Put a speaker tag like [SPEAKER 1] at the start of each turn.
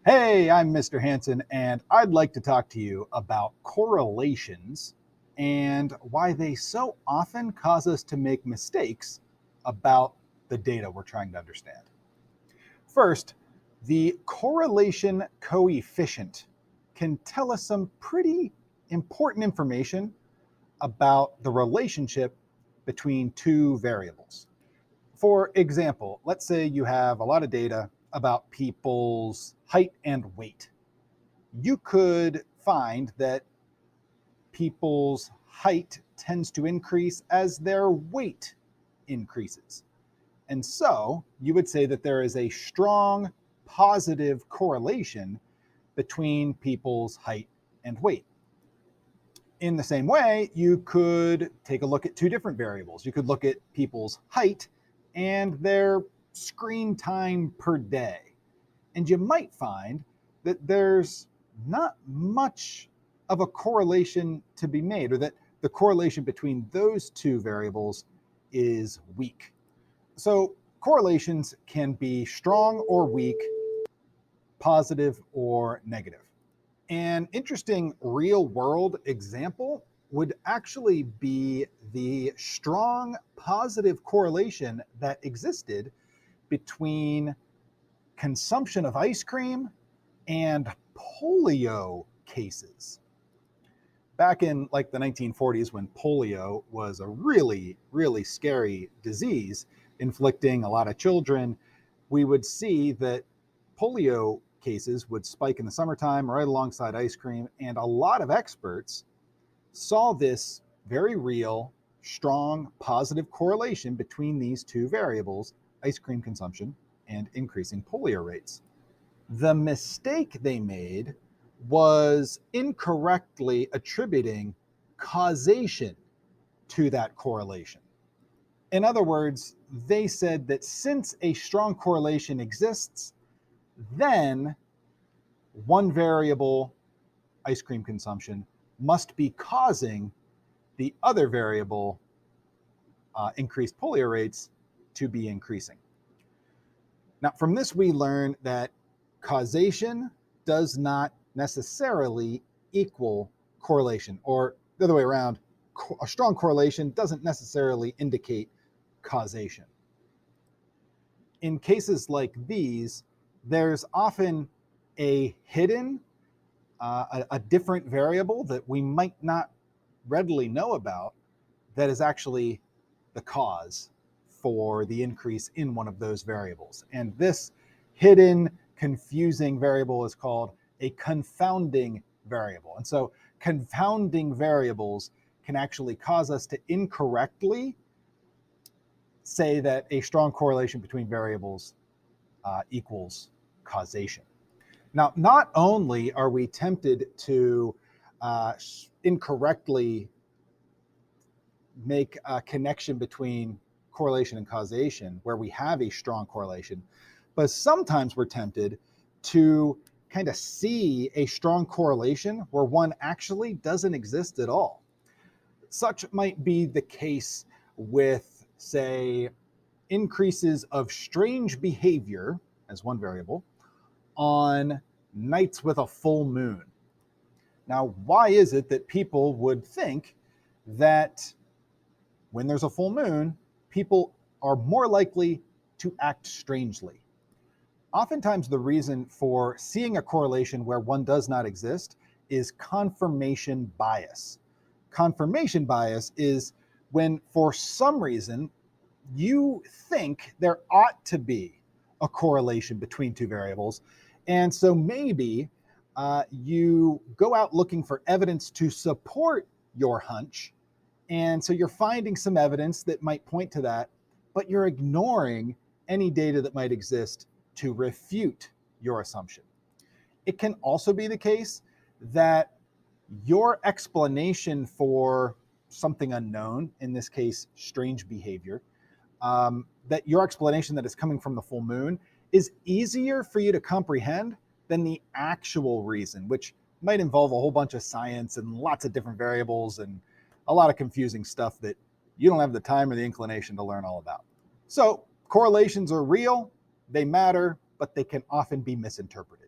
[SPEAKER 1] Hey, I'm Mr. Hanson, and I'd like to talk to you about correlations and why they so often cause us to make mistakes about the data we're trying to understand. First, the correlation coefficient can tell us some pretty important information about the relationship between two variables. For example, let's say you have a lot of data about people's height and weight. You could find that people's height tends to increase as their weight increases. And so you would say that there is a strong positive correlation between people's height and weight. In the same way, you could take a look at two different variables. You could look at people's height and their screen time per day. And you might find that there's not much of a correlation to be made, or that the correlation between those two variables is weak. So correlations can be strong or weak, positive or negative. An interesting real world example would actually be the strong positive correlation that existed between consumption of ice cream and polio cases. Back in like the 1940s, when polio was a really, really scary disease inflicting a lot of children, we would see that polio cases would spike in the summertime right alongside ice cream. And a lot of experts saw this very real, strong, positive correlation between these two variables, ice cream consumption and increasing polio rates. The mistake they made was incorrectly attributing causation to that correlation. In other words, they said that since a strong correlation exists, then one variable, ice cream consumption, must be causing the other variable, increased polio rates, to be increasing. Now, from this, we learn that causation does not necessarily equal correlation, or the other way around, a strong correlation doesn't necessarily indicate causation. In cases like these, there's often a hidden, a different variable that we might not readily know about that is actually the cause for the increase in one of those variables. And this hidden, confusing variable is called a confounding variable. And so confounding variables can actually cause us to incorrectly say that a strong correlation between variables equals causation. Now, not only are we tempted to incorrectly make a connection between correlation and causation where we have a strong correlation, but sometimes we're tempted to kind of see a strong correlation where one actually doesn't exist at all. Such might be the case with, say, increases of strange behavior as one variable on nights with a full moon. Now, why is it that people would think that when there's a full moon, people are more likely to act strangely? Oftentimes, the reason for seeing a correlation where one does not exist is confirmation bias. Confirmation bias is when, for some reason, you think there ought to be a correlation between two variables. And so maybe you go out looking for evidence to support your hunch. And so you're finding some evidence that might point to that, but you're ignoring any data that might exist to refute your assumption. It can also be the case that your explanation for something unknown, in this case, strange behavior, that your explanation that is coming from the full moon is easier for you to comprehend than the actual reason, which might involve a whole bunch of science and lots of different variables and a lot of confusing stuff that you don't have the time or the inclination to learn all about. So correlations are real, they matter, but they can often be misinterpreted.